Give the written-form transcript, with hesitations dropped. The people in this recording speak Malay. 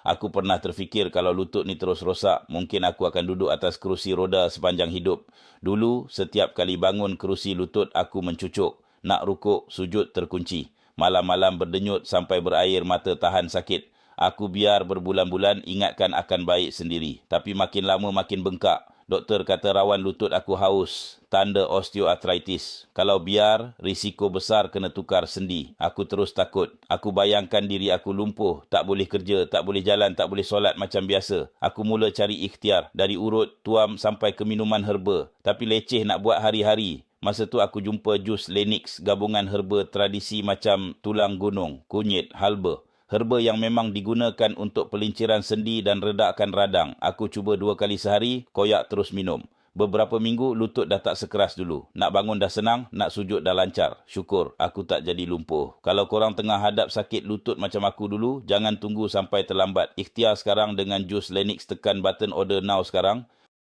Aku pernah terfikir kalau lutut ni terus rosak, mungkin aku akan duduk atas kerusi roda sepanjang hidup. Dulu, setiap kali bangun kerusi lutut aku mencucuk. Nak rukuk, sujud terkunci. Malam-malam berdenyut sampai berair mata tahan sakit. Aku biar berbulan-bulan ingatkan akan baik sendiri. Tapi makin lama makin bengkak. Doktor kata rawan lutut aku haus, tanda osteoartritis. Kalau biar, risiko besar kena tukar sendi. Aku terus takut. Aku bayangkan diri aku lumpuh, tak boleh kerja, tak boleh jalan, tak boleh solat macam biasa. Aku mula cari ikhtiar, dari urut, tuam sampai ke minuman herba. Tapi leceh nak buat hari-hari. Masa tu aku jumpa jus Lenix, gabungan herba tradisi macam tulang gunung, kunyit, halba. Herba yang memang digunakan untuk pelinciran sendi dan redakan radang. Aku cuba 2 kali sehari, koyak terus minum. Beberapa minggu, lutut dah tak sekeras dulu. Nak bangun dah senang, nak sujud dah lancar. Syukur, aku tak jadi lumpuh. Kalau korang tengah hadap sakit lutut macam aku dulu, jangan tunggu sampai terlambat. Ikhtiar sekarang dengan jus Lenix, tekan button order now sekarang.